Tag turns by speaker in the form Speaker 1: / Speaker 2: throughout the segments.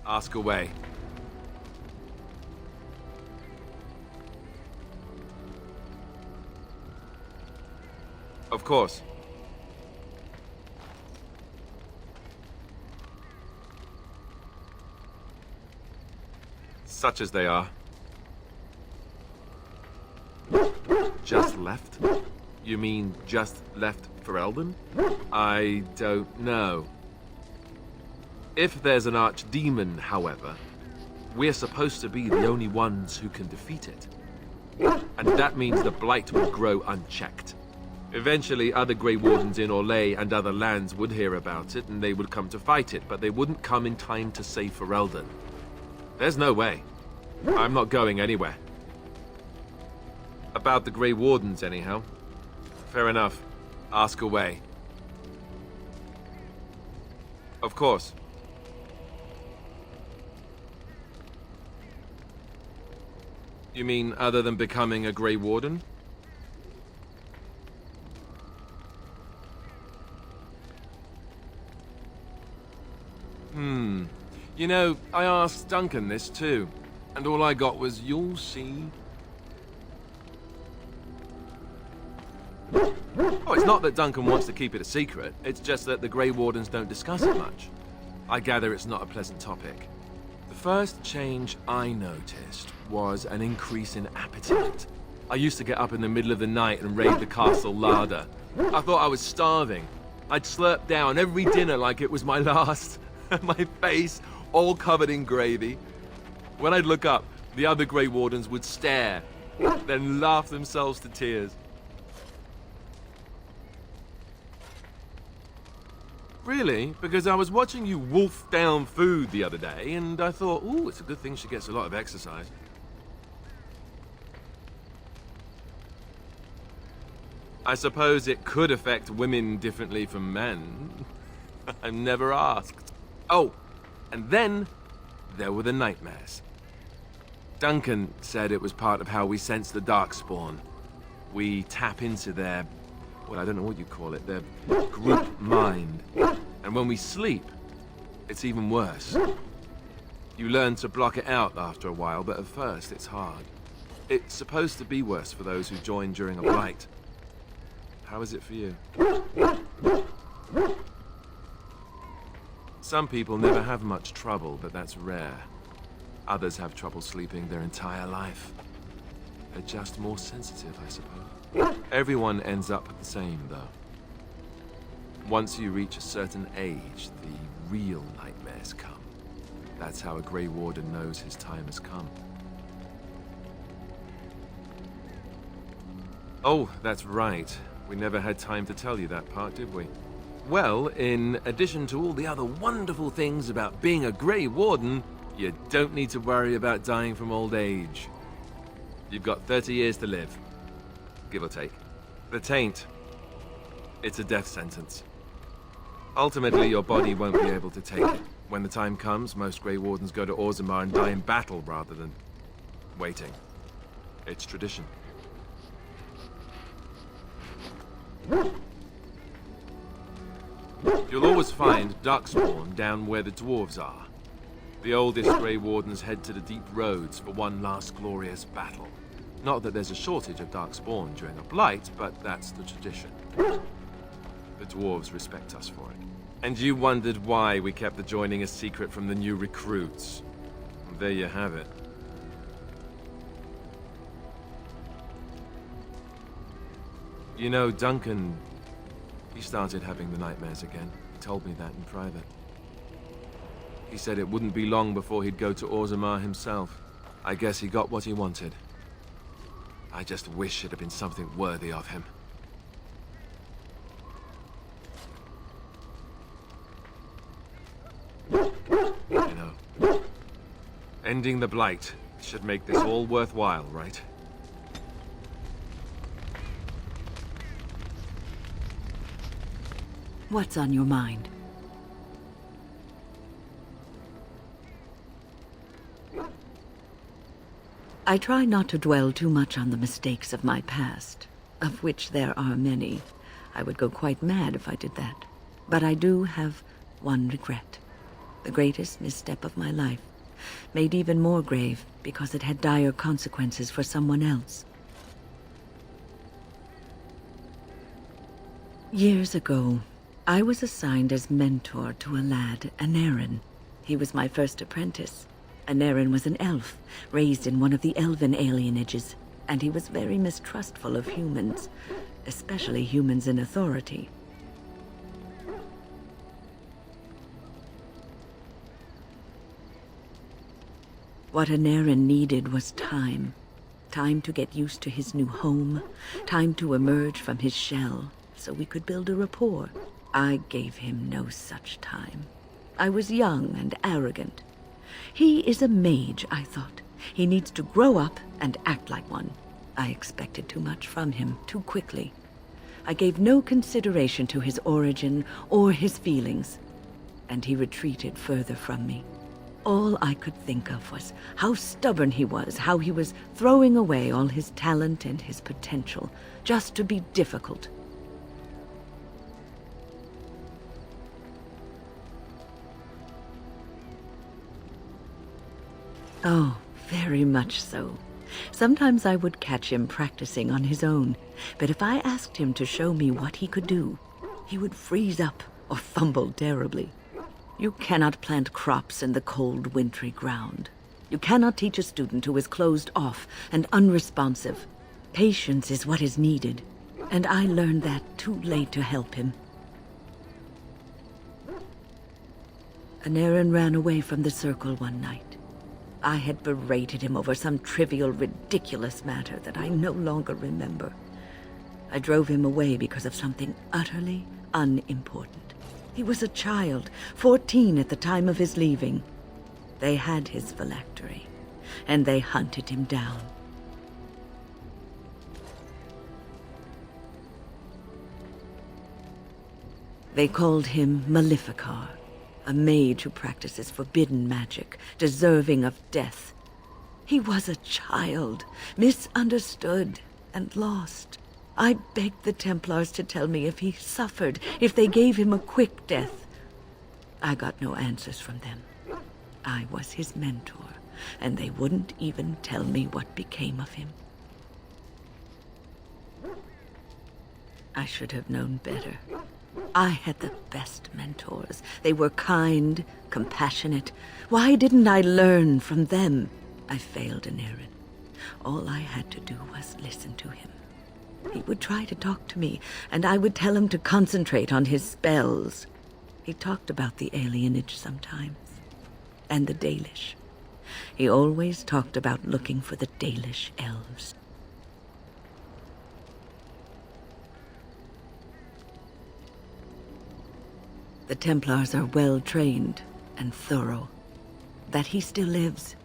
Speaker 1: Ask away. Of course. Such as they are. Just left? You mean just left for Eldon? I don't know. If there's an archdemon, however, we're supposed to be the only ones who can defeat it. And that means the blight will grow unchecked. Eventually, other Grey Wardens in Orlais and other lands would hear about it, and they would come to fight it, but they wouldn't come in time to save Ferelden. There's no way. I'm not going anywhere. About the Grey Wardens, anyhow. Fair enough. Ask away. Of course. You mean other than becoming a Grey Warden? You know, I asked Duncan this too, and all I got was, "You'll see." Oh, it's not that Duncan wants to keep it a secret, it's just that the Grey Wardens don't discuss it much. I gather it's not a pleasant topic. The first change I noticed was an increase in appetite. I used to get up in the middle of the night and raid the castle larder. I thought I was starving. I'd slurp down every dinner like it was my last. My face all covered in gravy. When I'd look up, the other Grey Wardens would stare, then laugh themselves to tears. Really? Because I was watching you wolf down food the other day, and I thought, ooh, it's a good thing she gets a lot of exercise. I suppose it could affect women differently from men. I'm never asked. Oh, and then there were the nightmares. Duncan said it was part of how we sense the Darkspawn. We tap into their, well, I don't know what you call it, their group mind. And when we sleep, it's even worse. You learn to block it out after a while, but at first it's hard. It's supposed to be worse for those who join during a blight. How is it for you? Some people never have much trouble, but that's rare. Others have trouble sleeping their entire life. They're just more sensitive, I suppose. Everyone ends up the same, though. Once you reach a certain age, the real nightmares come. That's how a Grey Warden knows his time has come. Oh, that's right. We never had time to tell you that part, did we? Well, in addition to all the other wonderful things about being a Grey Warden, you don't need to worry about dying from old age. You've got 30 years to live, give or take. The taint, it's a death sentence. Ultimately, your body won't be able to take it. When the time comes, most Grey Wardens go to Orzammar and die in battle rather than waiting. It's tradition. You'll always find Darkspawn down where the dwarves are. The oldest Grey Wardens head to the deep roads for one last glorious battle. Not that there's a shortage of Darkspawn during a blight, but that's the tradition. The dwarves respect us for it. And you wondered why we kept the joining a secret from the new recruits. There you have it. You know, Duncan, he started having the nightmares again. He told me that in private. He said it wouldn't be long before he'd go to Orzammar himself. I guess he got what he wanted. I just wish it had been something worthy of him. You know, ending the blight should make this all worthwhile, right?
Speaker 2: What's on your mind? I try not to dwell too much on the mistakes of my past, of which there are many. I would go quite mad if I did that. But I do have one regret. The greatest misstep of my life, made even more grave because it had dire consequences for someone else. Years ago, I was assigned as mentor to a lad, Anarin. He was my first apprentice. Anarin was an elf, raised in one of the elven alienages, and he was very mistrustful of humans, especially humans in authority. What Anarin needed was time. Time to get used to his new home, time to emerge from his shell, so we could build a rapport. I gave him no such time. I was young and arrogant. He is a mage, I thought. He needs to grow up and act like one. I expected too much from him too quickly. I gave no consideration to his origin or his feelings, and he retreated further from me. All I could think of was how stubborn he was, how he was throwing away all his talent and his potential just to be difficult. Oh, very much so. Sometimes I would catch him practicing on his own, but if I asked him to show me what he could do, he would freeze up or fumble terribly. You cannot plant crops in the cold, wintry ground. You cannot teach a student who is closed off and unresponsive. Patience is what is needed, and I learned that too late to help him. Anarin ran away from the circle one night. I had berated him over some trivial, ridiculous matter that I no longer remember. I drove him away because of something utterly unimportant. He was a child, 14 at the time of his leaving. They had his phylactery, and they hunted him down. They called him Maleficar, a mage who practices forbidden magic, deserving of death. He was a child, misunderstood and lost. I begged the Templars to tell me if he suffered, if they gave him a quick death. I got no answers from them. I was his mentor, and they wouldn't even tell me what became of him. I should have known better. I had the best mentors. They were kind, compassionate. Why didn't I learn from them? I failed Anarin. All I had to do was listen to him. He would try to talk to me, and I would tell him to concentrate on his spells. He talked about the alienage sometimes, and the Dalish. He always talked about looking for the Dalish elves. The Templars are well-trained and thorough. That he still lives,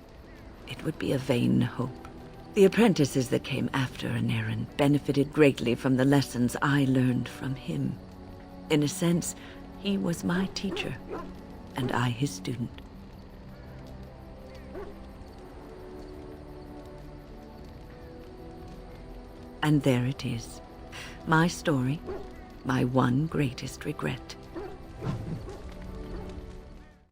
Speaker 2: it would be a vain hope. The apprentices that came after Anarin benefited greatly from the lessons I learned from him. In a sense, he was my teacher, and I his student. And there it is. My story, my one greatest regret.